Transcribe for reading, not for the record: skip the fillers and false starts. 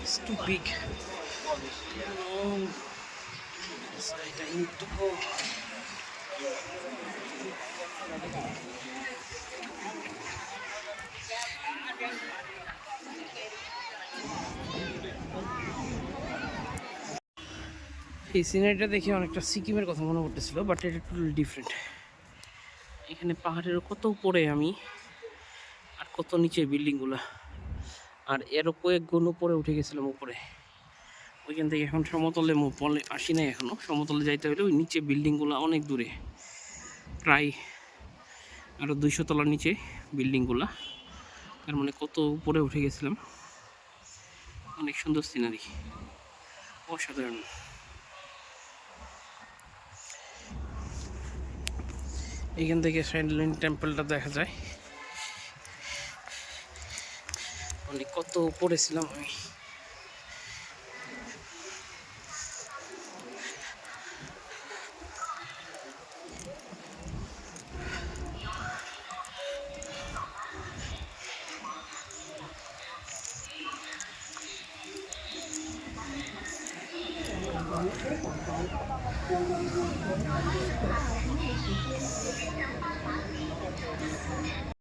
It's too big. No. Inside, I need to go. এই সিনারিটা দেখে অনেকটা সিকিমের কথা মনে পড়তেছিল, বাট এটা টোটালি ডিফারেন্ট। এখানে পাহাড়ের কত উপরে আমি, আর কত নিচে বিল্ডিংগুলা, আর এরও কয়েক গুণ উপরে উঠে গেছিলাম উপরে। ওইখান থেকে এখন সমতলে পলে আসি নাই এখনো। সমতলে যাইতে হলে ওই নিচে বিল্ডিংগুলো অনেক দূরে, প্রায় আরও 200 তলার নিচে বিল্ডিংগুলা। তার মানে কত উপরে উঠে গেছিলাম। অনেক সুন্দর সিনারি, অসাধারণ। এখান থেকে স্যান্ডলিন টেম্পলটা দেখা যায়। অনেক কত উপরে ছিলাম আমি।